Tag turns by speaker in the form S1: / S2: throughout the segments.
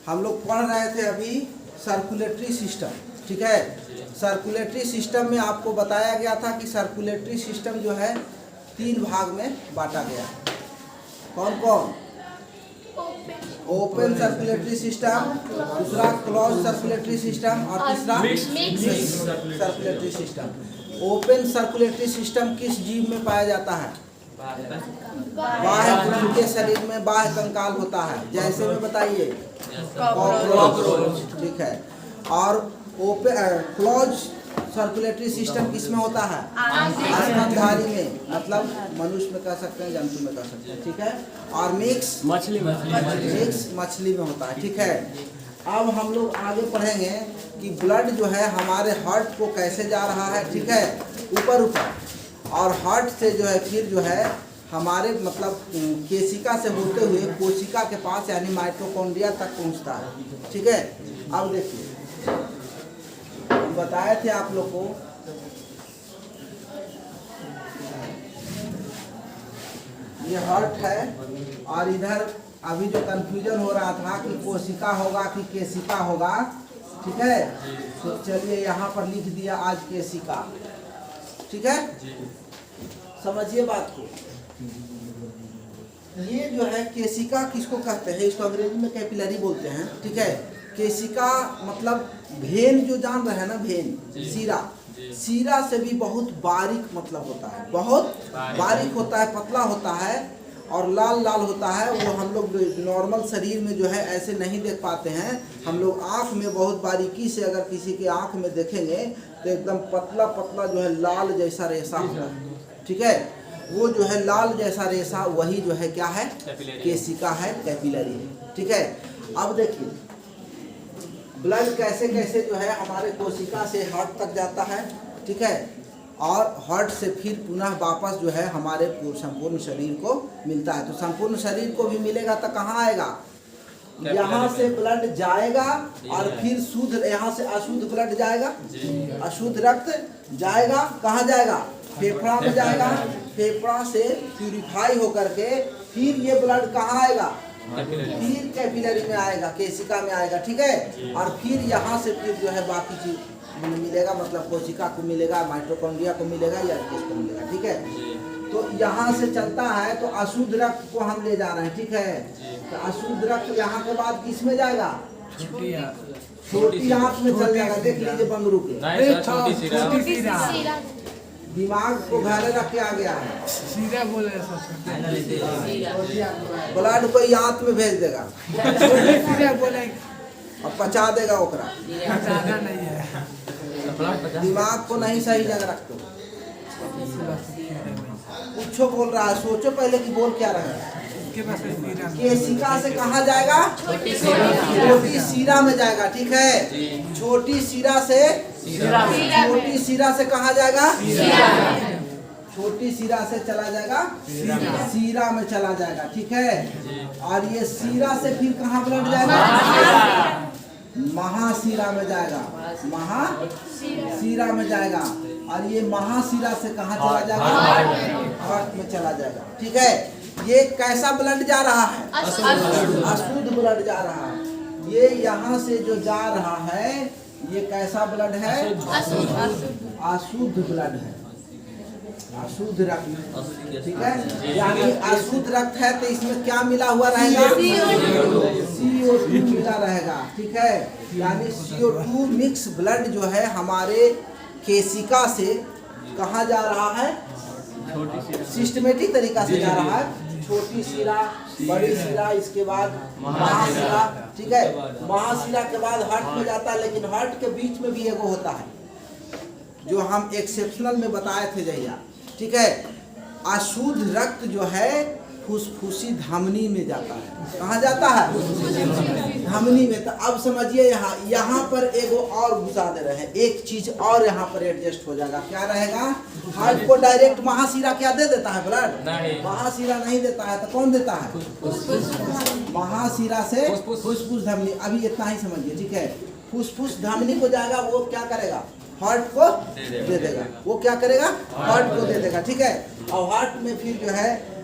S1: हम लोग पढ़ रहे थे अभी सर्कुलेटरी सिस्टम, ठीक है। सर्कुलेटरी सिस्टम में आपको बताया गया था कि सर्कुलेटरी सिस्टम जो है 3 भाग में बांटा गया है। कौन कौन? ओपन सर्कुलेटरी सिस्टम, दूसरा क्लोज सर्कुलेटरी सिस्टम और तीसरा mix circulatory system. Open circulatory system किस जीव में पाया जाता है? बाह्य जीव के शरीर में बाह्य कंकाल होता है, जैसे में बताइए कॉकरोच, ठीक है। और ओपन क्लोज सर्कुलेटरी सिस्टम किस में होता है? स्तनधारी में, मतलब मनुष्य में कह सकते हैं, जंतु में कह सकते हैं, ठीक है। और मिक्स मछली में होता है, ठीक है। अब हम लोग आगे पढ़ेंगे कि ब्लड जो है हमारे हार्ट को कैसे जा रहा है, ठीक है, ऊपर, और हार्ट से जो है फिर जो है हमारे मतलब केशिका से होते हुए कोशिका के पास यानी माइटोकॉन्ड्रिया तक पहुंचता है, ठीक है। अब देखिए, हम बताए थे आप लोग को ये हार्ट है, और इधर अभी जो कंफ्यूजन हो रहा था कि कोशिका होगा कि केशिका होगा, ठीक है। तो चलिए यहाँ पर लिख दिया आज केशिका, ठीक है। समझिए बात को। ये जो है केशिका किसको कहते हैं? इसको अंग्रेजी में कैपिलरी बोलते हैं, ठीक है। केशिका मतलब भेन जो जान रहे हैं ना, भेन, सीरा से भी बहुत बारीक मतलब होता है, बहुत बारीक होता है, पतला होता है और लाल लाल होता है। वो हम लोग नॉर्मल शरीर में जो है ऐसे नहीं देख पाते हैं। हम लोग आँख में बहुत बारीकी से अगर किसी के आँख में देखेंगे तो एकदम पतला पतला जो है लाल जैसा रेशा होता है, ठीक है। वो जो है लाल जैसा रेशा वही जो है क्या है? केशिका है, कैपिलरी है, ठीक है। अब देखिए ब्लड कैसे कैसे जो है हमारे कोशिका से हार्ट तक जाता है, ठीक है, और हार्ट से फिर पुनः वापस जो है हमारे संपूर्ण शरीर को मिलता है। तो संपूर्ण शरीर को भी मिलेगा तो कहाँ आएगा? यहाँ से ब्लड जाएगा और फिर शुद्ध, यहाँ से अशुद्ध ब्लड जाएगा, अशुद्ध रक्त जाएगा, कहाँ जाएगा? फेफड़ा में जाएगा। फेफड़ा से प्यूरिफाई होकर के फिर ये ब्लड कहाँ आएगा? फिर कैपिलरी में आएगा, केशिका में आएगा, ठीक है। और फिर यहाँ से फिर जो है बाकी चीज मिलेगा, मतलब कोशिका को मिलेगा, माइटोकॉन्ड्रिया को मिलेगा या किसको मिलेगा, ठीक है। तो यहाँ से चलता है तो अशुद्ध रक्त को हम ले जा रहे हैं, ठीक है। तो अशुद्ध रक्त यहाँ के बाद किस में जाएगा? छोटी आंत में चल जाएगा। देख लीजिए बंगरू के दिमाग को घरे रख के आ गया है,
S2: सीधा बोले
S1: ब्लड को आंत में भेज देगा
S2: सीधा बोले
S1: और पचा देगा ओकरा।
S2: नहीं है,
S1: दिमाग को नहीं सही जगह रखते। कुछ बोल रहा है, सोचो पहले कि बोल क्या रहा है। केशिका से कहाँ जाएगा? छोटी सीरा में जाएगा, ठीक है। छोटी सीरा से कहाँ जाएगा? छोटी सीरा से चला जाएगा सीरा में चला जाएगा, ठीक है। और ये सीरा से फिर कहाँ ब्लड जाएगा? महासीरा में जाएगा, महासीरा में जाएगा। और ये महासीरा से कहाँ चला जाएगा? हार्ट में चला जाएगा, ठीक है। ये कैसा ब्लड जा रहा है? अशुद्ध ब्लड जा रहा है। ये यहाँ से जो जा रहा है ये कैसा ब्लड है? अशुद्ध ब्लड है, अशुद्ध रक्त, ठीक है। यानी अशुद्ध रक्त है तो इसमें क्या मिला हुआ रहेगा? CO2 मिला रहेगा, ठीक है। यानी CO2 मिक्स ब्लड जो है हमारे केशिका से कहाँ जा रहा है? सिस्टमेटिक तरीका से जा रहा है। छोटी सीरा, बड़ी सीरा, इसके बाद महासीरा, ठीक है। महासीरा के बाद हार्ट में जाता है, लेकिन हार्ट के बीच में भी एगो होता है जो हम एक्सेप्शनल में बताए थे जहिया, ठीक है। अशुद्ध रक्त जो है फुसफुसी धमनी में जाता है। कहाँ जाता है? धमनी में। तो अब समझिए यहाँ पर एगो और घुसा दे रहे हैं, एक चीज और यहाँ पर एडजस्ट हो जाएगा। क्या रहेगा? हार्ट को डायरेक्ट महासीरा क्या दे देता है? ब्लड। महासीरा नहीं देता है तो कौन देता है? महासीरा से फुसफुस धमनी। अभी इतना ही समझिए, ठीक है। फुसफुस धमनी को जाएगा, वो क्या करेगा? हार्ट को दे देगा। वो क्या करेगा? हार्ट को दे देगा, ठीक है। और हार्ट में फिर जो है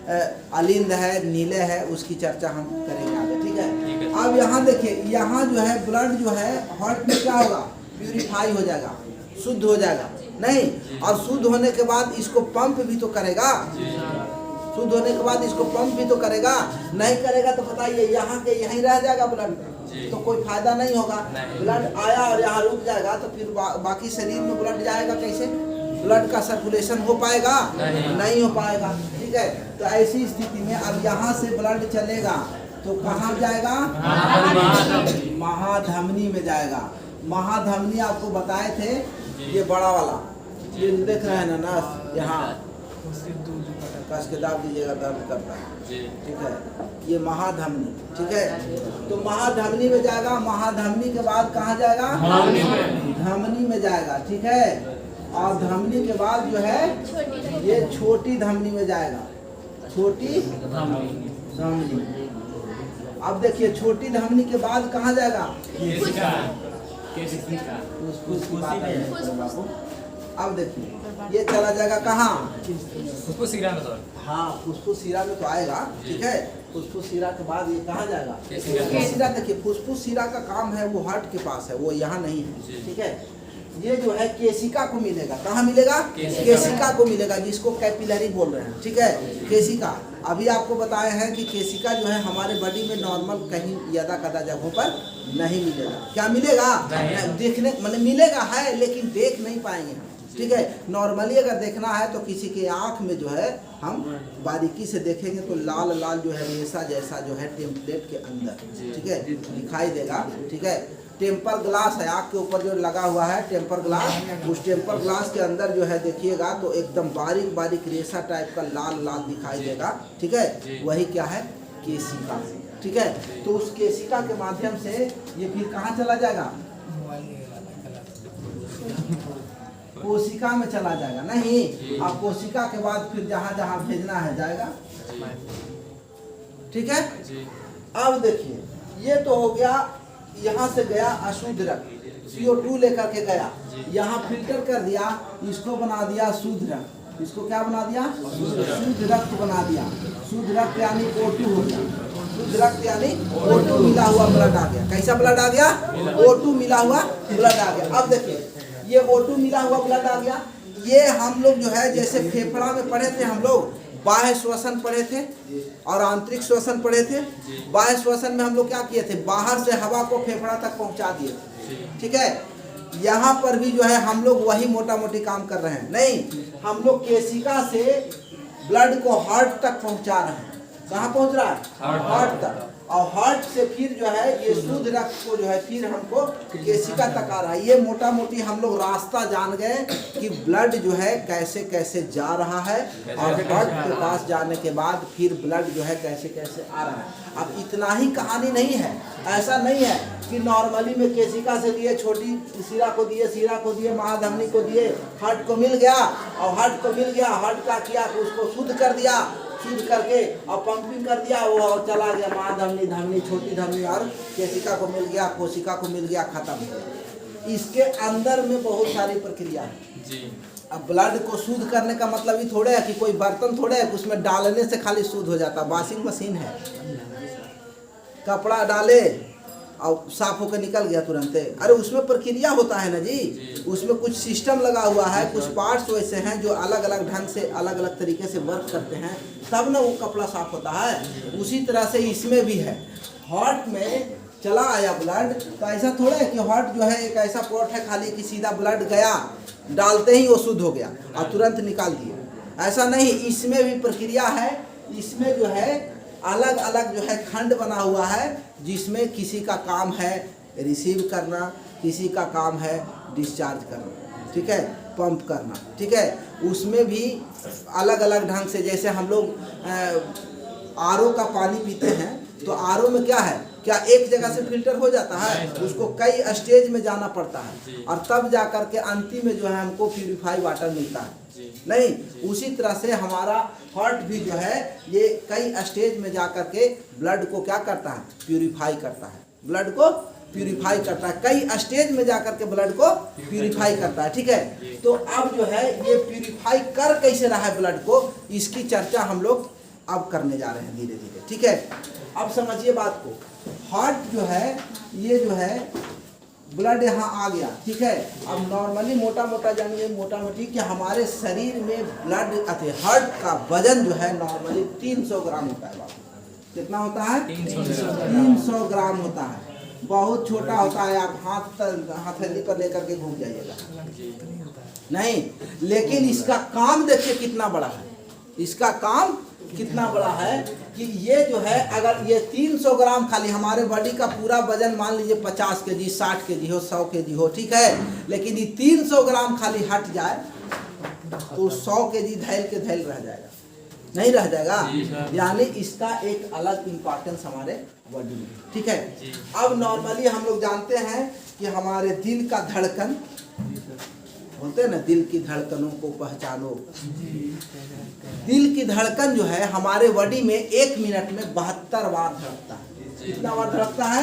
S1: अलिंद है, नीले है, उसकी चर्चा हम करेंगे आगे, ठीक है। अब यहाँ देखिए, यहाँ जो है ब्लड जो है हार्ट में क्या होगा, प्यूरिफाई हो जाएगा, शुद्ध हो जाएगा नहीं, और शुद्ध होने के बाद इसको पंप भी तो करेगा, शुद्ध होने के बाद इसको पंप भी तो करेगा, नहीं करेगा तो बताइए यहाँ के यहीं रह जाएगा ब्लड, तो कोई फायदा नहीं होगा। ब्लड आया और यहाँ रुक जाएगा तो फिर बाकी शरीर में ब्लड जाएगा कैसे, ब्लड का सर्कुलेशन हो पाएगा, नहीं हो पाएगा। ठीक है, तो ऐसी स्थिति में अब यहाँ से ब्लड चलेगा तो कहाँ जाएगा, महाधमनी में जाएगा। महाधमनी आपको बताए थे, ये बड़ा वाला, ये देख रहे हैं ना नस, यहाँ कस के दाब दीजिएगा, दर्द करता है। ठीक है, ये महाधमनी। ठीक है, तो महाधमनी में जाएगा, महाधमनी के बाद कहाँ जाएगा, धमनी में जाएगा। ठीक है, और धमनी के बाद जो है ये छोटी धमनी में जाएगा, छोटी धमनी। अब देखिए छोटी धमनी के बाद कहाँ जाएगा, अब देखिए ये चला जाएगा कहाँ,
S3: फुफ्फुस शिरा में सर।
S1: हाँ फुफ्फुस शिरा में तो आएगा। ठीक है, फुफ्फुस शिरा के बाद ये कहाँ जाएगा, शिरा। देखिए फुफ्फुस शिरा का काम है वो हार्ट के पास है, वो यहाँ नहीं है। ठीक है, ये जो है केशिका को मिलेगा, कहाँ मिलेगा, केशिका को मिलेगा, जिसको कैपिलरी बोल रहे हैं। ठीक है, केशिका। अभी आपको बताए हैं कि केशिका जो है हमारे बॉडी में नॉर्मल कहीं यदा कदा जगहों पर नहीं मिलेगा। क्या मिलेगा, देखने मतलब मिलेगा है, लेकिन देख नहीं पाएंगे। ठीक है, नॉर्मली अगर देखना है तो किसी के आँख में जो है हम बारीकी से देखेंगे तो लाल लाल जो है रेशा जैसा जो है टेम्पलेट के अंदर, ठीक है, दिखाई देगा। ठीक है, टेम्पर ग्लास है आँख के ऊपर जो लगा हुआ है, टेम्पर ग्लास, उस टेम्पर ग्लास के अंदर जो है देखिएगा तो एकदम बारीक बारीक रेशा टाइप का लाल लाल दिखाई देगा। ठीक है, वही क्या है, केशिका। ठीक है, तो उस केशिका के माध्यम से ये फिर कहाँ चला जाएगा, कोशिका में चला जाएगा नहीं, और कोशिका के बाद फिर जहाँ जहाँ भेजना है जाएगा। ठीक है, अब देखिए ये तो हो गया, यहाँ से गया अशुद्ध रक्त, CO2 लेकर के गया, यहाँ फिल्टर कर दिया, इसको बना दिया शुद्ध रक्त। इसको क्या बना दिया, शुद्ध रक्त बना दिया। शुद्ध रक्त यानी O2 हो गया, शुद्ध रक्त यानी O2 मिला हुआ ब्लड आ गया। कैसा ब्लड आ गया, O2 मिला हुआ ब्लड आ गया। अब देखिए ये O2 मिला हुआ ब्लड आ गया। ये हम लोग जो है जैसे फेफड़ा में पढ़े थे हम लोग, बाह्य श्वसन पढ़े थे और आंतरिक श्वसन पढ़े थे। बाह्य श्वसन में हम लोग क्या किए थे, बाहर से हवा को फेफड़ा तक पहुंचा दिए थे। ठीक है, यहाँ पर भी जो है हम लोग वही मोटा मोटी काम कर रहे हैं। नहीं, हम लोग केशिका से ब्लड को हार्ट तक पहुंचा रहे हैं। कहाँ पहुंच रहा है, हार्ट तक, और हार्ट से फिर जो है ये शुद्ध रक्त को जो है फिर हमको केशिका तक आ रहा है। ये मोटा मोटी हम लोग रास्ता जान गए कि ब्लड जो है कैसे कैसे जा रहा है, और हार्ट के पास जाने के बाद फिर ब्लड जो है कैसे कैसे आ रहा है। अब इतना ही कहानी नहीं है, ऐसा नहीं है कि नॉर्मली में केशिका से दिए, छोटी शिरा को दिए, शिरा को दिए, महाधमनी को दिए, हार्ट को मिल गया, और हार्ट को मिल गया, हार्ट का किया कि उसको शुद्ध कर दिया, शुद्ध करके और पंपिंग कर दिया, वो और चला गया महाधमनी, धमनी, छोटी धमनी, और केशिका को मिल गया, कोशिका को मिल गया, खत्म हो गया। इसके अंदर में बहुत सारी प्रक्रिया है। अब ब्लड को शुद्ध करने का मतलब ही थोड़े है कि कोई बर्तन थोड़े है उसमें डालने से खाली शुद्ध हो जाता। वॉशिंग मशीन है, कपड़ा डाले और साफ होकर निकल गया तुरंत। अरे उसमें प्रक्रिया होता है ना जी, उसमें कुछ सिस्टम लगा हुआ है, कुछ पार्ट्स वैसे हैं जो अलग अलग ढंग से अलग अलग तरीके से वर्क करते हैं, तब ना वो कपड़ा साफ होता है। उसी तरह से इसमें भी है। हार्ट में चला आया ब्लड, तो ऐसा थोड़ा है कि हार्ट जो है एक ऐसा पोर्ट है खाली कि सीधा ब्लड गया, डालते ही वो शुद्ध हो गया और तुरंत निकाल दिया, ऐसा नहीं। इसमें भी प्रक्रिया है। इसमें जो है अलग अलग जो है खंड बना हुआ है, जिसमें किसी का काम है रिसीव करना, किसी का काम है डिस्चार्ज करना, ठीक है, पंप करना, ठीक है। उसमें भी अलग अलग ढंग से, जैसे हम लोग आरओ का पानी पीते हैं तो आरओ में क्या है, क्या एक जगह से फिल्टर हो जाता है, उसको कई स्टेज में जाना पड़ता है, और तब जा कर के अंतिम में जो है हमको प्यूरिफाई वाटर मिलता है। नहीं, उसी तरह से हमारा हार्ट भी जो है ये कई स्टेज में जा कर के ब्लड को क्या करता है, प्यूरिफाई करता है, ब्लड को प्यूरिफाई करता है, कई स्टेज में जा कर के ब्लड को प्यूरिफाई करता है, ठीक है। तो अब जो है ये प्यूरिफाई कर कैसे रहा है ब्लड को, इसकी चर्चा हम लोग अब करने जा रहे हैं धीरे धीरे, ठीक है। अब समझिए बात को, हार्ट जो है ये जो है ब्लड यहाँ आ गया, ठीक है। अब नॉर्मली मोटा मोटा जानिए, मोटा मोटी कि हमारे शरीर में ब्लड अरे हार्ट का वजन जो है नॉर्मली 300 ग्राम होता है बाबू। कितना होता है? 300 ग्राम होता है। बहुत छोटा होता है, आप हथेली पर लेकर के घूम जाइएगा नहीं। लेकिन इसका काम देखिए कितना बड़ा है, इसका काम कितना बड़ा है कि ये जो है अगर ये 300 ग्राम खाली हमारे बॉडी का पूरा वजन मान लीजिए 50 केजी 60 केजी हो 100 केजी हो, ठीक है। लेकिन ये 300 ग्राम खाली हट जाए तो 100 केजी धैल के धैल रह जाएगा, नहीं रह जाएगा। यानी इसका एक अलग इम्पोर्टेंस हमारे बॉडी में, ठीक है। अब नॉर्मली हम लोग जानते हैं कि हमारे दिल का धड़कन बोलते हैं ना, दिल की धड़कनों को पहचानो। दिल की धड़कन जो है हमारे बॉडी में 1 मिनट में 72 बार धड़कता है। कितना बार धड़कता है?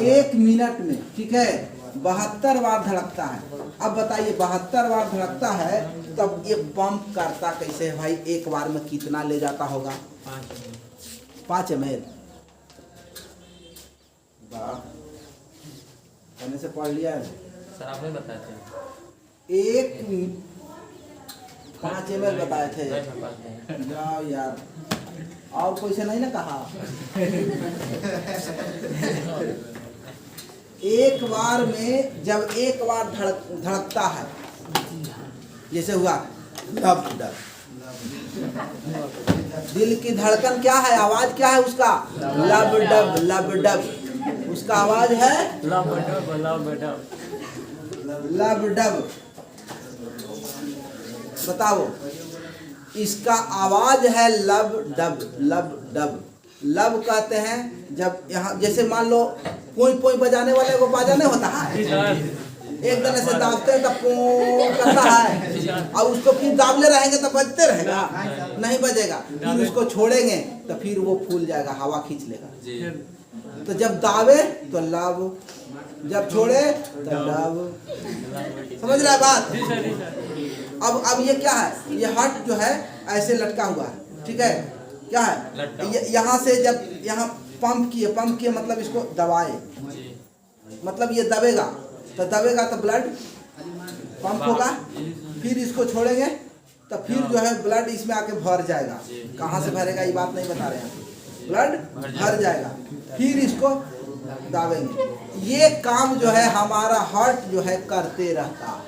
S1: 1 मिनट में, ठीक है, 72 बार धड़कता है। अब बताइए 72 बार धड़कता है तब ये पंप करता कैसे है भाई? एक बार में कितना ले जाता होगा? 5 ml। कहने से पढ़ लिया है
S3: सर, आपने बताया था
S1: 5 ml बताए थे। जाओ यार, और कोई से नहीं ना कहा। एक बार में जब एक बार धड़कता है, जैसे हुआ डब डब, दिल की धड़कन क्या है? आवाज क्या है उसका? लब डब लब डब। उसका आवाज है लब डब लब डब लब डब। बताओ, इसका आवाज है लब डब लब डब। लब कहते हैं जब यहाँ जैसे मान लो पोई पोई बजाने वाले को बाजा नहीं होता है, एक दने से दाबते हैं तब पो करता है, और उसको फिर दाबले रहेंगे तो बजते रहेगा, नहीं बजेगा। फिर उसको छोड़ेंगे तो फिर वो फूल जाएगा, हवा खींच लेगा। तो जब दावे तो लब, जब छोड़े तो डब। समझ रहा है बात? अब ये क्या है? ये हार्ट जो है ऐसे लटका हुआ है, ठीक है। क्या है? यहाँ से जब यहाँ पंप किए मतलब इसको दबाए, मतलब ये दबेगा तो ब्लड पंप होगा। फिर इसको छोड़ेंगे तो फिर जो है ब्लड इसमें आके भर जाएगा। कहाँ से भरेगा ये बात नहीं बता रहे हैं, ब्लड भर जाएगा। फिर इसको दाबेंगे। ये काम जो है हमारा हार्ट जो है करते रहता है।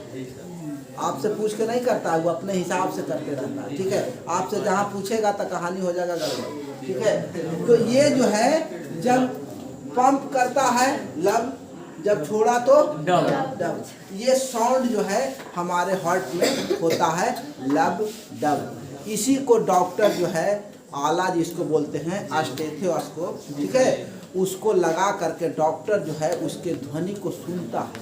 S1: आपसे पूछ के नहीं करता है, वो अपने हिसाब से करते रहता है, ठीक है। आपसे जहाँ पूछेगा तो कहानी हो जाएगा गड़बड़, ठीक है। तो ये जो है जब पंप करता है लब, जब छोड़ा तो डब डब। ये साउंड जो है हमारे हार्ट में होता है लब डब। इसी को डॉक्टर जो है आला जिसको बोलते हैं स्टेथोस्कोप, ठीक है, उसको लगा करके डॉक्टर जो है उसके ध्वनि को सुनता है,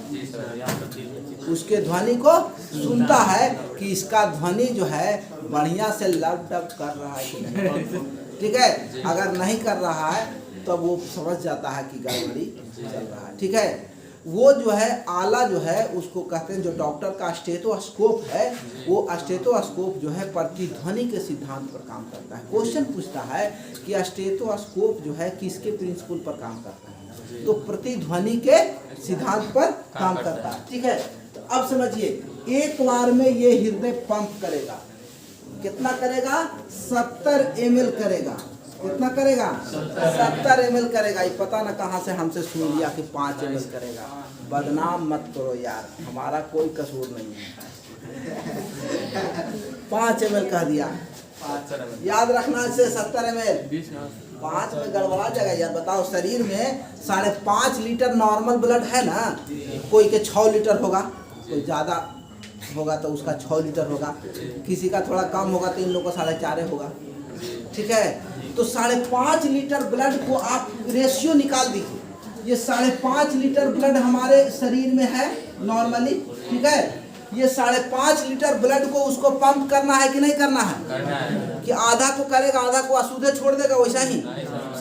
S1: उसके ध्वनि को सुनता है कि इसका ध्वनि जो है बढ़िया से लब डब कर रहा है कि नहीं, ठीक है। अगर नहीं कर रहा है तो वो समझ जाता है कि गड़बड़ी चल रहा है, ठीक है। वो जो है आला जो है उसको कहते हैं, जो डॉक्टर का स्टेथोस्कोप है, वो स्टेथोस्कोप जो है प्रतिध्वनि के सिद्धांत पर काम करता है। क्वेश्चन पूछता है कि स्टेथोस्कोप जो है किसके प्रिंसिपल पर काम करता है? तो प्रतिध्वनि के सिद्धांत पर काम करता है, ठीक है। तो अब समझिए, एक बार में ये हृदय पंप करेगा, कितना करेगा? 70 ml करेगा। कितना करेगा? 70 ml करेगा। ये पता ना कहाँ से हमसे सुन लिया कि 5 ml करेगा। बदनाम मत करो यार, हमारा कोई कसूर नहीं है। 5 ml कह दिया, याद रखना से 70 ml 5 में गड़बड़ा जाएगा यार। बताओ, शरीर में 5.5 लीटर नॉर्मल ब्लड है ना, कोई के 6 लीटर होगा, कोई ज़्यादा होगा तो उसका 6 लीटर होगा, किसी का थोड़ा कम होगा तो इन लोगों का 4.5 होगा, ठीक है। तो 5.5 लीटर ब्लड को आप रेशियो निकाल दीजिए। ये 5.5 लीटर ब्लड हमारे शरीर में है नॉर्मली, ठीक है। ये 5.5 लीटर ब्लड को उसको पंप करना है कि नहीं करना है? कि आधा को करेगा, आधा को अशुद्ध छोड़ देगा, वैसा ही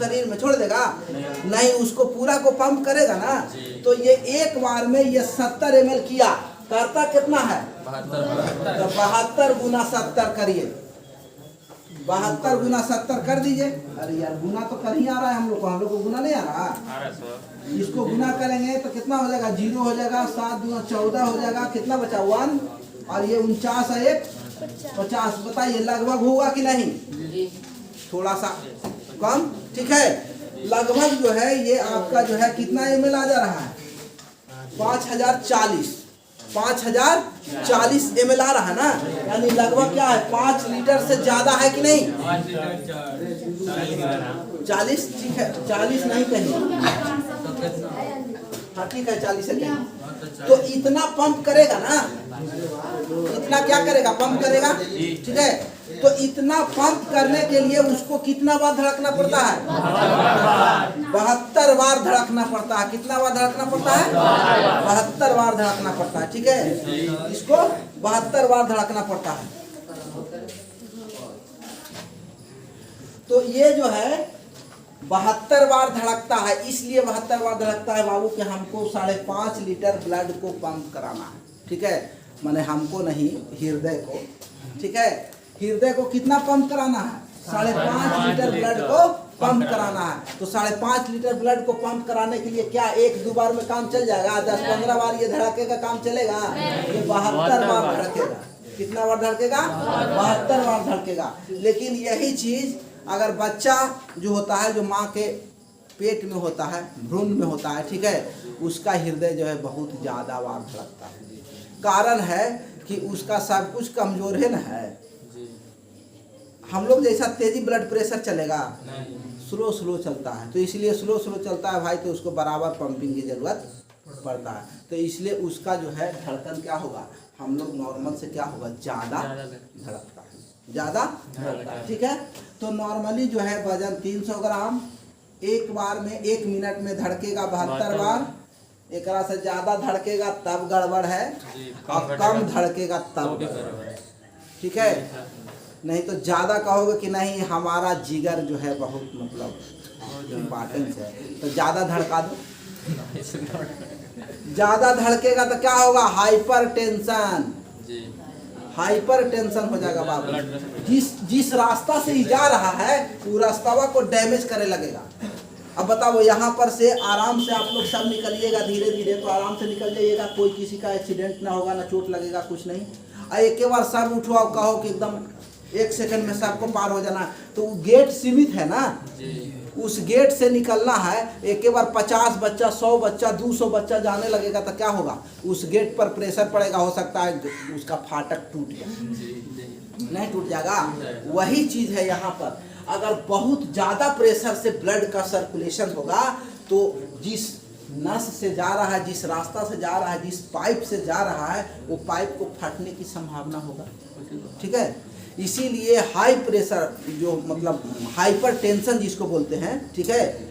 S1: शरीर में छोड़ देगा? नहीं, उसको पूरा को पंप करेगा ना। तो ये एक बार में ये 70 ml किया, करता कितना है? 72 गुना 70 करिए, 72 गुना 70 कर दीजिए। अरे यार गुना तो कर ही आ रहा है हम लोग को गुना नहीं आ रहा।
S3: आ रहा है सर।
S1: इसको गुना करेंगे तो कितना हो जाएगा, 0 हो जाएगा, 7 दूना 14 हो जाएगा, कितना बचा 1, और ये 49 है 1 50। बताइए लगभग होगा कि नहीं, थोड़ा सा कम, ठीक है। लगभग जो है ये आपका जो है कितना ml आ जा रहा है, 5040 ml आ रहा है ना, यानी लगभग क्या है 5 लीटर से ज्यादा है कि नहीं, 40, ठीक है 40 नहीं कहेंगे, हाँ ठीक है 40 है कहेंगे। तो इतना पंप करेगा ना, इतना क्या करेगा, पंप करेगा, ठीक है। तो इतना पंप करने के लिए उसको कितना बार धड़कना पड़ता है, 72 बार धड़कना पड़ता है। कितना बार धड़कना पड़ता है, 72 बार धड़कना पड़ता है, ठीक है। इसको 72 बार धड़कना पड़ता है। तो ये जो है 72 बार धड़कता है, इसलिए 72 बार धड़कता है बाबू कि हमको 5.5 लीटर ब्लड को पंप कराना है, ठीक है। माने हमको नहीं, हृदय को, ठीक है। हृदय को कितना पंप कराना है, 5.5 लीटर ब्लड को पंप कराना है। तो 5.5 लीटर ब्लड को पंप कराने के लिए क्या 1-2 बार में काम चल जाएगा, 10-15 बार ये धड़केगा, काम चलेगा, ये 72 बार धड़केगा। कितना बार धड़केगा, 72 बार धड़केगा। लेकिन यही चीज अगर बच्चा जो होता है, जो माँ के पेट में होता है, भ्रूण में होता है, ठीक है, उसका हृदय जो है बहुत ज्यादा बार धड़कता है। कारण है कि उसका सब कुछ कमजोर है ना, है। हम लोग जैसा तेजी ब्लड प्रेशर चलेगा, स्लो चलता है, तो इसलिए स्लो चलता है भाई, तो उसको बराबर पंपिंग की जरूरत पड़ता है। तो इसलिए उसका जो है धड़कन क्या होगा, हम लोग नॉर्मल से क्या होगा, ज्यादा धड़कता है, ज्यादा धड़कता है, ठीक है। तो नॉर्मली जो है वजन 300 ग्राम, एक बार में 1 मिनट में धड़केगा 72 बार। एक से ज्यादा धड़केगा तब गड़बड़ है, और कम धड़केगा तब गड़बड़ है, ठीक है। नहीं तो ज्यादा कहोगे कि नहीं हमारा जिगर जो है बहुत मतलब इम्पोर्टेंस है, तो ज्यादा धड़का दो। ज्यादा धड़केगा तो क्या होगा, हाइपर टेंशन हो जाएगा बाबू। जिस रास्ता से ही जा रहा है वो रास्ता को डैमेज करने लगेगा। अब बताओ, यहाँ पर से आराम से आप लोग सब निकलिएगा, धीरे धीरे तो आराम से निकल जाइएगा, कोई किसी का एक्सीडेंट ना होगा, ना चोट लगेगा, कुछ नहीं। और एक बार सब उठो और कहो कि एकदम 1 सेकंड में सबको पार हो जाना, तो वो गेट सीमित है ना, उस गेट से निकलना है। एक बार 50 बच्चा, 100 बच्चा, 200 बच्चा जाने लगेगा तो क्या होगा, उस गेट पर प्रेशर पड़ेगा, हो सकता है उसका फाटक टूट जाए, नहीं टूट जाएगा। वही चीज है यहाँ पर, अगर बहुत ज्यादा प्रेशर से ब्लड का सर्कुलेशन होगा तो जिस नस से जा रहा है, जिस रास्ता से जा रहा है, जिस पाइप से जा रहा है, वो पाइप को फटने की संभावना होगा, ठीक है। इसीलिए हाई प्रेशर जो मतलब हाइपर टेंशन जिसको बोलते हैं, ठीक है,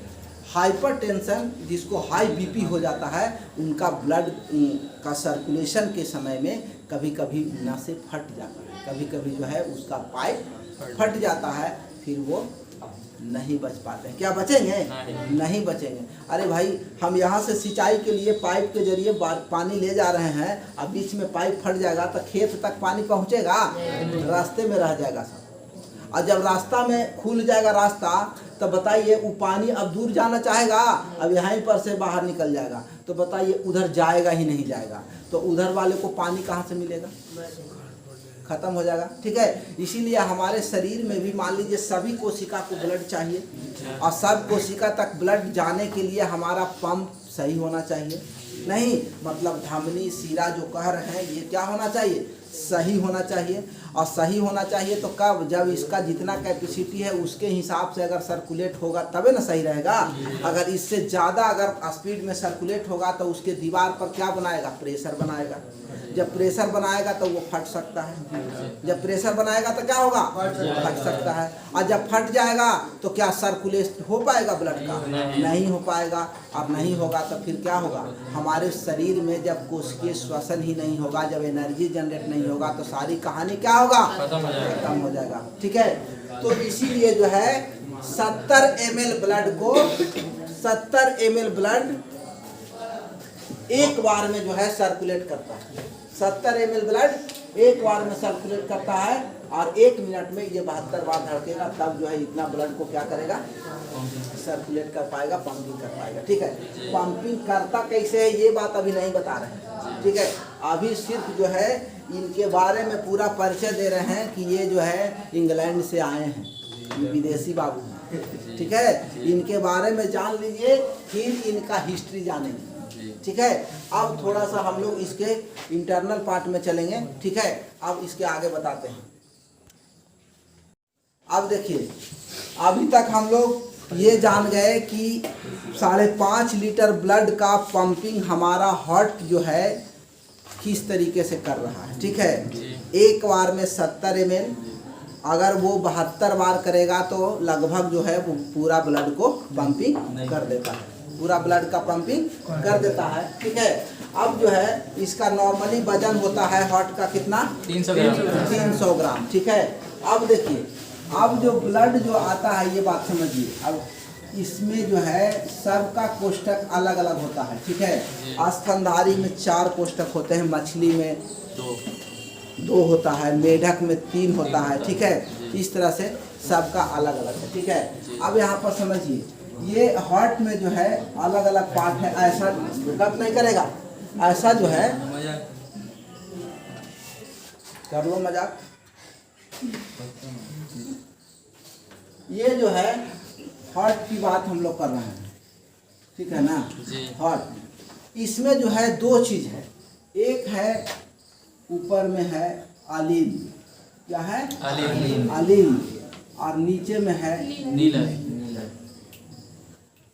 S1: हाइपर टेंशन जिसको हाई बीपी हो जाता है, उनका ब्लड का सर्कुलेशन के समय में कभी कभी नसें फट जाता है, कभी कभी जो है उसका पाइप फट जाता है, फिर वो नहीं बच पाते हैं। क्या बचेंगे, नहीं बचेंगे। अरे भाई, हम यहाँ से सिंचाई के लिए पाइप के जरिए पानी ले जा रहे हैं, अब बीच में पाइप फट जाएगा तो खेत तक पानी पहुँचेगा, रास्ते में रह जाएगा सब। और जब रास्ता में खुल जाएगा रास्ता, तो बताइए वो पानी अब दूर जाना चाहेगा, अब यहीं पर से बाहर निकल जाएगा, तो बताइए उधर जाएगा ही नहीं जाएगा, तो उधर वाले को पानी कहाँ से मिलेगा, खत्म हो जाएगा, ठीक है। इसीलिए हमारे शरीर में भी मान लीजिए सभी कोशिका को ब्लड चाहिए, और सब कोशिका तक ब्लड जाने के लिए हमारा पंप सही होना चाहिए। नहीं मतलब धमनी सीरा जो कह रहे हैं, ये क्या होना चाहिए, सही होना चाहिए। और सही होना चाहिए तो कब, जब इसका जितना कैपेसिटी है उसके हिसाब से अगर सर्कुलेट होगा तबे ना सही रहेगा। अगर इससे ज़्यादा अगर स्पीड में सर्कुलेट होगा तो उसके दीवार पर क्या बनाएगा, प्रेशर बनाएगा। जब प्रेशर बनाएगा तो वो फट सकता है, जब प्रेशर बनाएगा तो क्या होगा, फट सकता है। और जब फट जाएगा तो क्या सर्कुलेट हो पाएगा ब्लड का, नहीं हो पाएगा। अब नहीं होगा तो फिर क्या होगा, हमारे शरीर में जब कोशिकीय श्वसन ही नहीं होगा, जब एनर्जी जनरेट नहीं होगा, तो सारी कहानी क्या होगा, खत्म हो जाएगा, ठीक है। तो इसीलिए जो है 70 ml ब्लड को 70 ml ब्लड एक बार में जो है सर्कुलेट करता है। 70 ml ब्लड एक बार में सर्कुलेट करता है, और 1 मिनट में ये 72 बार धड़केगा, तब जो है इतना ब्लड को क्या करेगा, सर्कुलेट कर पाएगा, पंपिंग कर पाएगा। ठीक है, पंपिंग करता कैसे है ये बात अभी नहीं बता रहे हैं। ठीक है, अभी सिर्फ जो है इनके बारे में पूरा परिचय दे रहे हैं कि ये जो है इंग्लैंड से आए हैं, ये विदेशी बाबू हैं। ठीक है, इनके बारे में जान लीजिए, फिर इनका हिस्ट्री जानेंगे। ठीक है, अब थोड़ा सा हम लोग इसके इंटरनल पार्ट में चलेंगे। ठीक है, अब इसके आगे बताते हैं। अब देखिए, अभी तक हम लोग ये जान गए कि 5.5 लीटर ब्लड का पंपिंग हमारा हार्ट जो है किस तरीके से कर रहा है। ठीक है, एक बार में 70 ml, अगर वो 72 बार करेगा तो लगभग जो है वो पूरा ब्लड को पंपिंग कर देता है, पूरा ब्लड का पंपिंग कर देता है। ठीक है, अब जो है इसका नॉर्मली वजन होता है हार्ट का कितना, 300 ग्राम। ठीक है, अब देखिए, अब जो ब्लड जो आता है, ये बात समझिए, अब इसमें जो है सबका कोष्ठक अलग अलग होता है। ठीक है, स्तनधारी में 4 कोष्ठक होते हैं, मछली में 2 होता है, मेढक में 3 होता है। ठीक है, इस तरह से सबका अलग अलग है। ठीक है, अब यहाँ पर समझिए, ये हार्ट में जो है अलग अलग पार्ट है, ऐसा गलत नहीं करेगा, ऐसा जो है कर लो मजाक, ये जो है हार्ट की बात हम लोग कर रहे हैं। ठीक है ना, हार्ट, इसमें जो है 2 चीज है, एक है ऊपर में है आलिंद, क्या है आलिंद, और नीचे में है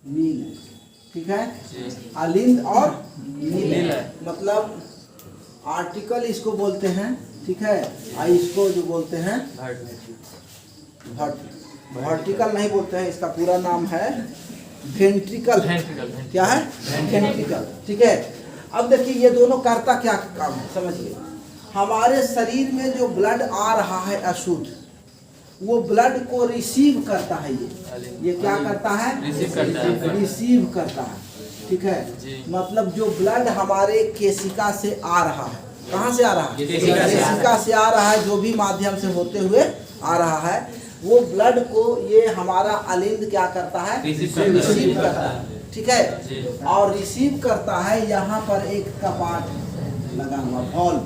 S1: नील। ठीक है, आलिंद और नील, मतलब आर्टिकल इसको बोलते हैं। ठीक है, और इसको जो बोलते हैं वर्टिकल नहीं बोलते हैं, इसका पूरा नाम है वेंट्रिकल। क्या है, वेंट्रिकल। ठीक है, अब देखिए ये दोनों करता क्या काम है, समझिए। हमारे शरीर में जो ब्लड आ रहा है अशुद्ध, वो ब्लड को रिसीव करता है, ये क्या करता है, रिसीव करता है। ठीक है, मतलब जो ब्लड हमारे केशिका से आ रहा है, कहाँ से आ रहा है, केशिका से आ रहा है, जो भी माध्यम से होते हुए आ रहा है, वो ब्लड को ये हमारा अलिंद क्या करता है, रिसीव करता है। ठीक है, और रिसीव करता है, यहाँ पर एक कपाट लगा हुआ, वॉल्व।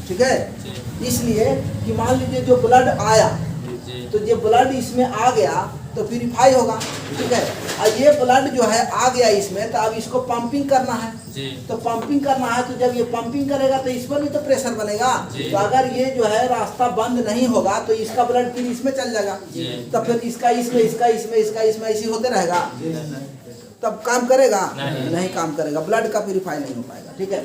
S1: ठीक है, इसलिए कि मान लीजिए जो ब्लड आया, तो ये ब्लड इसमें आ गया तो प्यूरिफाई होगा। ठीक है, और ये ब्लड जो है आ गया इसमें, तो अब इसको पंपिंग करना है, तो पंपिंग करना है, तो जब ये पंपिंग करेगा तो इस पर भी तो प्रेशर बनेगा। तो अगर ये जो है रास्ता बंद नहीं होगा तो इसका ब्लड फिर इसमें चल जाएगा, तो फिर इसका इसमें, इसका इसमें, इसका इसमें, ऐसे होते रहेगा, तब काम करेगा नहीं काम करेगा, ब्लड का प्यूरिफाई नहीं हो पाएगा। ठीक है,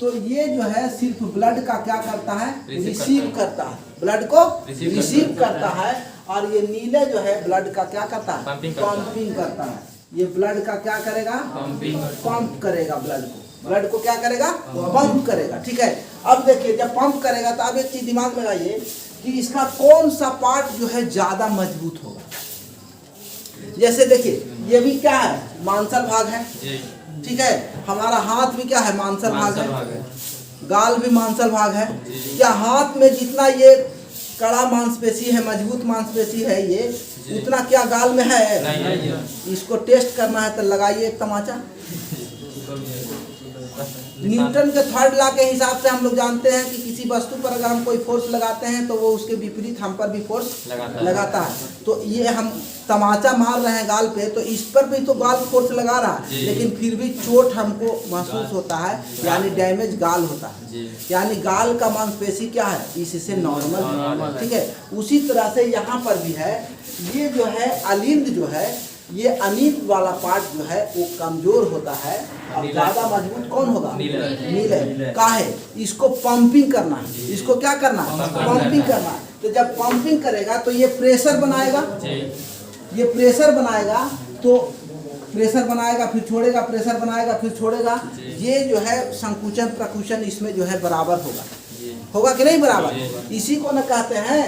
S1: तो ये जो है सिर्फ ब्लड का क्या करता है, रिसीव करता है, ब्लड को रिसीव करता है, और ये नीले जो है ब्लड का क्या करता है, पंपिंग करता है। ये ब्लड का क्या करेगा, पंप करेगा, ब्लड को क्या करेगा, पंप करेगा। ठीक है, अब देखिए जब पंप करेगा तो अब एक चीज दिमाग में लगाइए कि इसका कौन सा पार्ट जो है ज्यादा मजबूत होगा। जैसे देखिए, ये भी क्या है, मांसल भाग है। ठीक है, हमारा हाथ भी क्या है, मांसल भाग है, गाल भी मांसल भाग है। क्या हाथ में जितना ये कड़ा मांसपेशी है, मजबूत मांसपेशी है, ये उतना क्या गाल में है, नहीं। इसको टेस्ट करना है तो लगाइए एक तमाचा। न्यूटन के 3rd लॉ के हिसाब से हम लोग जानते हैं कि किसी वस्तु पर अगर हम कोई फोर्स लगाते हैं तो वो उसके विपरीत हम पर भी फोर्स लगाता है। तो ये हम तमाचा मार रहे हैं गाल पे, तो इस पर भी तो गाल फोर्स लगा रहा है, लेकिन फिर भी चोट हमको महसूस होता है, यानी डैमेज गाल होता है, यानी गाल का मांसपेशी क्या है, इससे नॉर्मल। ठीक है, उसी तरह से यहाँ पर भी है, ये जो है अलिंद जो है, ये अनित वाला पार्ट जो है वो कमजोर होता है, और ज्यादा मजबूत कौन होगा, नीले का है। इसको पंपिंग करना है, इसको क्या करना है, पंपिंग करना है। तो जब पंपिंग करेगा तो ये प्रेशर बनाएगा, ये प्रेशर बनाएगा, तो प्रेशर बनाएगा फिर छोड़ेगा, प्रेशर बनाएगा फिर छोड़ेगा। ये जो है संकुचन प्रकुचन इसमें जो है बराबर होगा कि नहीं बराबर। इसी को न कहते हैं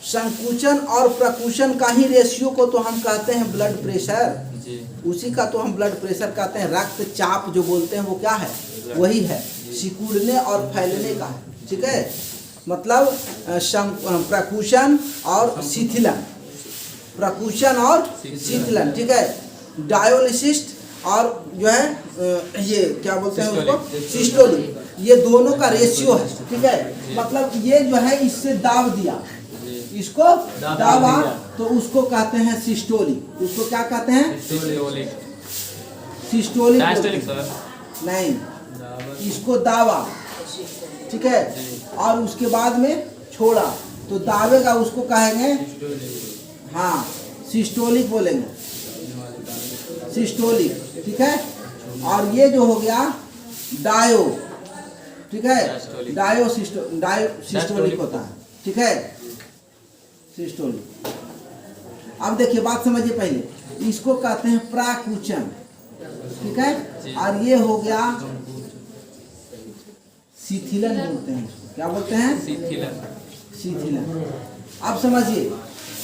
S1: संकुचन और प्रकुचन का ही रेशियो को तो हम कहते हैं ब्लड प्रेशर, उसी का तो हम ब्लड प्रेशर कहते हैं। रक्तचाप जो बोलते हैं वो क्या है, वही है, सिकुड़ने और फैलने का है। ठीक है, मतलब प्रकुशन और शिथिलन, प्रकुशन और शिथिलन, ठीक है। डायोलिसिस्ट और जो है ये क्या बोलते हैं उसको, सिस्टोलिक, ये दोनों का रेशियो है, ठीक है। मतलब ये जो है इससे दाब दिया, इसको दाबा तो उसको कहते हैं सिस्टोलिक। उसको क्या कहते हैं, सिस्टोलिक नहीं, इसको दाबा, ठीक है, और उसके बाद में छोड़ा तो दाबेगा, उसको कहेंगे हाँ सिस्टोलिक बोलेंगे, सिस्टोलिक, ठीक है। और ये जो हो गया डायो, ठीक है, डायो सिस्टोलिक होता है, ठीक है, सिस्टोलिक। अब देखिए बात समझिए, पहले इसको कहते हैं प्राकुचन, ठीक है, और ये हो गया शिथिलन बोलते हैं इसको, क्या बोलते हैं, शिथिलन। अब समझिए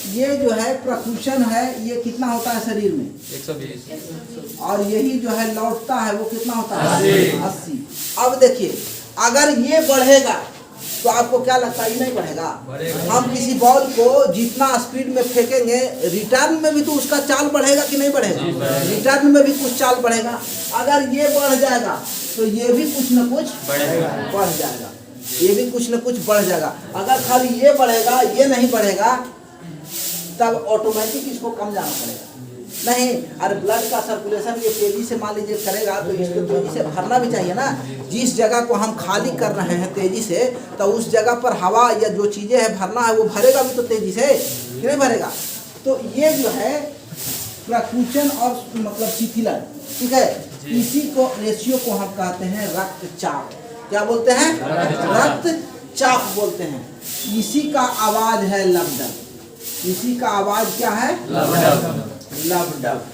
S1: ये जो है प्रकुशन है, ये कितना होता है शरीर में
S3: 120,
S1: और यही जो है लौटता है वो कितना होता है 80। अब देखिए अगर ये बढ़ेगा तो आपको क्या लगता है, ये नहीं बढ़ेगा। हम किसी बॉल को जितना स्पीड में फेंकेंगे रिटर्न में भी तो उसका चाल बढ़ेगा कि नहीं बढ़ेगा, रिटर्न में भी कुछ चाल बढ़ेगा। अगर ये बढ़ जाएगा तो ये भी कुछ न कुछ बढ़ जाएगा, ये भी कुछ न कुछ बढ़ जाएगा। अगर खाली ये बढ़ेगा ये नहीं बढ़ेगा तब ऑटोमेटिक इसको कम जाना पड़ेगा। नहीं, अरे ब्लड का सर्कुलेशन ये तेजी से मान लीजिए करेगा तो इसको तेजी से भरना भी चाहिए ना। जिस जगह को हम खाली कर रहे हैं तेजी से, तो उस जगह पर हवा या जो चीजें हैं भरना है वो भरेगा भी तो तेजी से, कि नहीं भरेगा। तो ये जो है प्रकुचन और मतलब शिथिलन, ठीक है, इसी को रेशियो को हम कहते हैं रक्तचाप। क्या बोलते हैं, रक्तचाप बोलते हैं। इसी का आवाज है लबडब, इसी का आवाज क्या है, लबडब,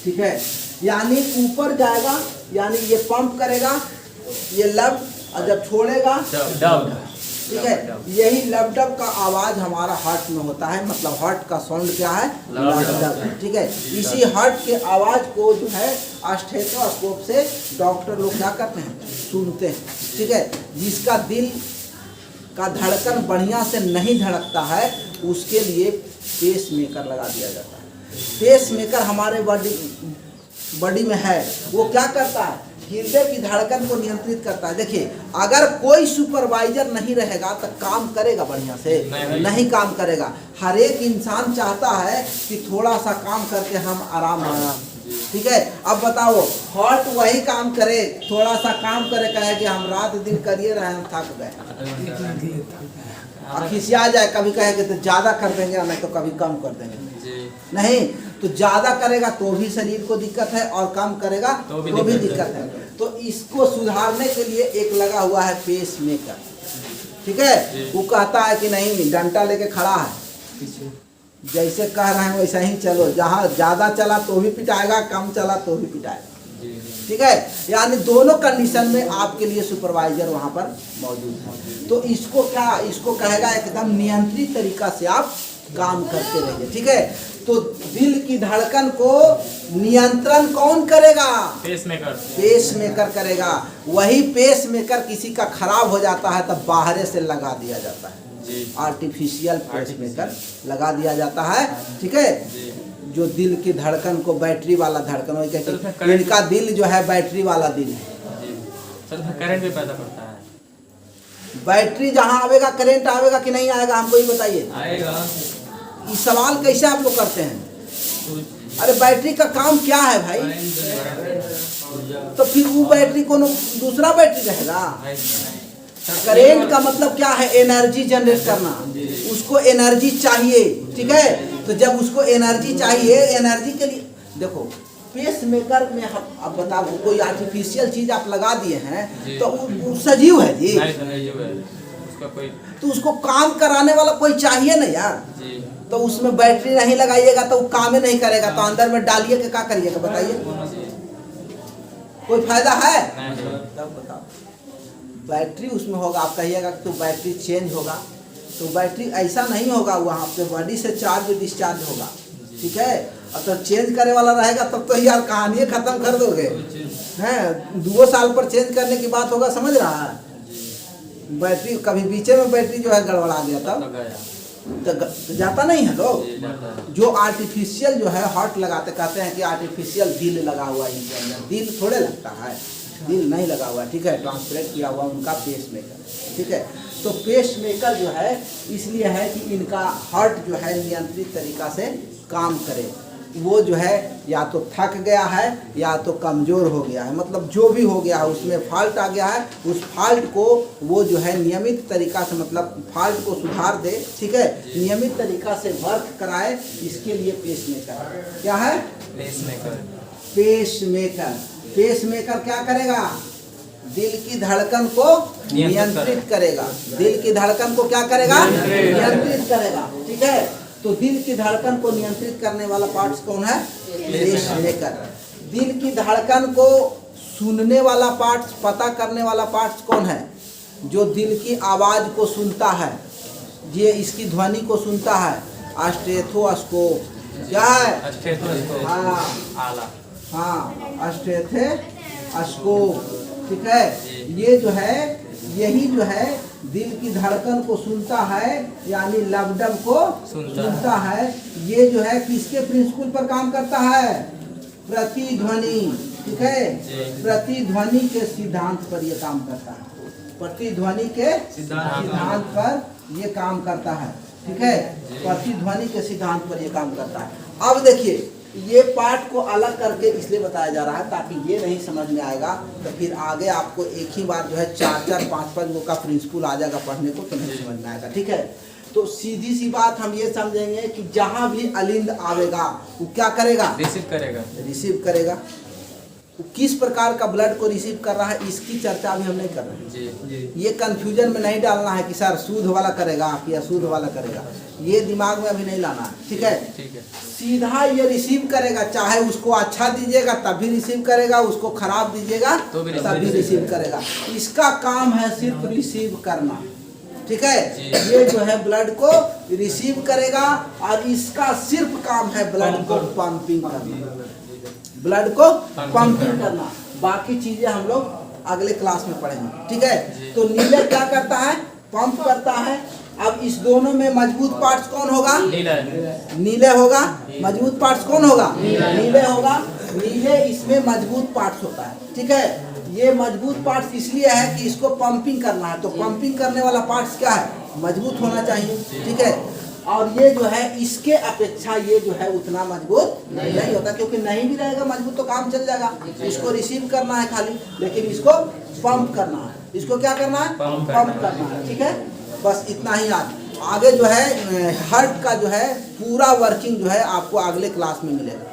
S1: ठीक है। यानी ऊपर जाएगा, यानी ये पंप करेगा, ये लब, और जब छोड़ेगा डब, ठीक है। यही लबडब का आवाज हमारा हार्ट में होता है, मतलब हार्ट का साउंड क्या है, लबडब, ठीक है। इसी हार्ट के आवाज को जो है स्टेथोस्कोप से डॉक्टर लोग क्या करते हैं, सुनते हैं, ठीक है। जिसका दिल का धड़कन बढ़िया से नहीं धड़कता है उसके लिए पेस मेकर लगा दिया जाता है। पेस मेकर हमारे बॉडी में है, वो क्या करता है, हृदय की धड़कन को नियंत्रित करता है। देखिए अगर कोई सुपरवाइजर नहीं रहेगा तो काम करेगा बढ़िया से, नहीं काम करेगा। हर एक इंसान चाहता है कि थोड़ा सा काम करके हम आराम आराम, ठीक है। अब बताओ हार्ट वही काम करे, थोड़ा सा काम करे, कहे कि हम रात दिन करिए रहे, हम थक गए, और खिसिया जाए, कभी कहेंगे तो ज्यादा कर देंगे, नहीं तो कभी कम कर देंगे। नहीं तो ज्यादा करेगा तो भी शरीर को दिक्कत है, और कम करेगा तो भी दिक्कत है। तो इसको सुधारने के लिए एक लगा हुआ है पेस मेकर, ठीक है। वो कहता है कि नहीं, डंडा लेके खड़ा है, जैसे कह रहे हैं वैसा ही चलो, जहाँ ज्यादा चला तो भी पिटाएगा, कम चला तो भी पिटाएगा, ठीक है। यानी दोनों कंडीशन में आपके लिए सुपरवाइजर वहां पर मौजूद है। तो इसको क्या, इसको कहेगा एकदम नियंत्रित तरीका से आप काम करते रहिए, ठीक है। तो दिल की धड़कन को नियंत्रण कौन करेगा, पेस मेकर करेगा। वही पेस मेकर किसी का खराब हो जाता है तब बाहर से लगा दिया जाता है, आर्टिफिशियल पेस मेकर लगा दिया जाता है, ठीक है। जो दिल की धड़कन को, बैटरी वाला धड़कन, वही कहते हैं इनका दिल जो है बैटरी वाला दिल है।
S3: करंट भी पैदा करता है,
S1: बैटरी जहाँ आवेगा करंट आवेगा कि नहीं आएगा, हमको ही बताइए।
S3: आएगा।
S1: ये सवाल कैसे आप लोग करते हैं, अरे बैटरी का काम क्या है भाई, तो फिर वो बैटरी को दूसरा बैटरी रहेगा। करेंट का मतलब क्या है, एनर्जी जनरेट करना, उसको एनर्जी चाहिए, ठीक है। तो जब उसको एनर्जी चाहिए, एनर्जी के लिए देखो पेस मेकर में हम अब बताओ कोई आर्टिफिशियल चीज आप लगा दिए हैं तो वो सजीव है जी,
S3: उसका कोई,
S1: तो उसको काम कराने वाला कोई चाहिए ना यार। तो उसमें बैटरी नहीं लगाइएगा तो वो काम ही नहीं करेगा, तो अंदर में डालिए के क्या करिएगा बताइए, कोई फायदा है? तब बताओ बैटरी उसमें होगा, आप कहिएगा तो बैटरी चेंज होगा, तो बैटरी ऐसा नहीं होगा, वहाँ पे बॉडी से चार्ज डिस्चार्ज होगा, ठीक है। और तो चेंज करे वाला रहेगा तब तो यार कहानी खत्म कर दोगे हैं। 2 साल पर चेंज करने की बात होगा, समझ रहा है। बैटरी कभी बीचे में बैटरी जो है गड़बड़ा गया
S3: तो
S1: तब
S3: गया
S1: तो जाता नहीं है लोग।
S3: ये जाता है।
S1: जो आर्टिफिशियल जो है हार्ट लगाते कहते हैं कि आर्टिफिशियल दिल लगा हुआ है इनके अंदर, दिल थोड़े लगता है, दिल नहीं लगा हुआ है, ठीक है, ट्रांसपरेट किया हुआ उनका पेस मेकर, ठीक है। तो पेस मेकर जो है इसलिए है कि इनका हार्ट जो है नियंत्रित तरीका से काम करे। वो जो है या तो थक गया है या तो कमज़ोर हो गया है, मतलब जो भी हो गया है उसमें फॉल्ट आ गया है, उस फॉल्ट को वो जो है नियमित तरीका से मतलब फॉल्ट को सुधार दे, ठीक है, नियमित तरीका से वर्क कराए, इसके लिए पेस मेकर क्या है?
S3: Pacemaker.
S1: Pacemaker. Pacemaker क्या करेगा? दिल की धड़कन को नियंत्रित करेगा। दिल की धड़कन को क्या करेगा? नियंत्रित करेगा, ठीक है। तो दिल की धड़कन को नियंत्रित करने वाला पार्ट्स कौन है? Pacemaker. दिल की धड़कन को सुनने वाला पार्ट्स, पता करने वाला पार्ट्स कौन है? जो दिल की आवाज़ को सुनता है, ये इसकी ध्वनि को सुनता है, स्टेथोस्कोप। क्या है?
S3: स्टेथोस्कोप।
S1: हाँ
S3: आला।
S1: हाँ, स्टेथोस्कोप, ठीक है। ये जो है यही जो है दिल की धड़कन को सुनता है, यानी लबडब को सुनता है। ये जो है किसके प्रिंसिपल पर काम करता है? प्रतिध्वनि, ठीक है, प्रतिध्वनि के सिद्धांत पर ये काम करता है। प्रतिध्वनि के सिद्धांत पर ये काम करता है, ठीक है, प्रतिध्वनि के सिद्धांत पर ये काम करता है। अब देखिए ये पार्ट को अलग करके इसलिए बताया जा रहा है ताकि ये नहीं समझ में आएगा तो फिर आगे आपको एक ही बार जो है 4-4, 5-5 गो का प्रिंसिपल आ जाएगा पढ़ने को, तो नहीं समझ में आएगा, ठीक है। तो सीधी सी बात हम ये समझेंगे कि जहाँ भी अलिंद आवेगा वो क्या करेगा?
S3: रिसीव करेगा।
S1: रिसीव करेगा। वो किस प्रकार का ब्लड को रिसीव कर रहा है इसकी चर्चा अभी हम नहीं कर रहे हैं।
S3: जी।
S1: ये कंफ्यूजन में नहीं डालना है कि सर शुद्ध वाला करेगा कि अशुद्ध वाला करेगा, ये दिमाग में अभी नहीं लाना है, ठीक है।
S3: ठीक है।
S1: सीधा ये रिसीव करेगा, चाहे उसको अच्छा दीजिएगा तब भी रिसीव करेगा, उसको खराब दीजिएगा
S3: तो भी
S1: तब भी रिसीव करेगा। इसका काम है सिर्फ रिसीव करना, ठीक है।
S3: जी।
S1: ये जो है ब्लड को रिसीव करेगा और इसका सिर्फ काम है ब्लड को पंपिंग करना, ब्लड को पंपिंग करना। बाकी चीजें हम लोग अगले क्लास में पढ़ेंगे, ठीक है। तो नीले क्या करता है? पंप करता है। अब इस दोनों में मजबूत पार्ट्स कौन होगा? नीले होगा। मजबूत पार्ट्स कौन होगा? नीले होगा। नीले इसमें मजबूत पार्ट्स होता है, ठीक है। ये मजबूत पार्ट्स इसलिए है कि इसको पंपिंग करना है, तो पंपिंग करने वाला पार्ट्स क्या है? मजबूत होना चाहिए, ठीक है। और ये जो है इसके अपेक्षा ये जो है उतना मजबूत नहीं होता, क्योंकि नहीं भी रहेगा मजबूत तो काम चल जाएगा। इसको रिसीव करना है खाली, लेकिन इसको पंप करना है। इसको क्या करना है? पंप करना है, ठीक है। बस इतना ही। आगे जो है हार्ट का जो है पूरा वर्किंग जो है आपको अगले क्लास में मिलेगा।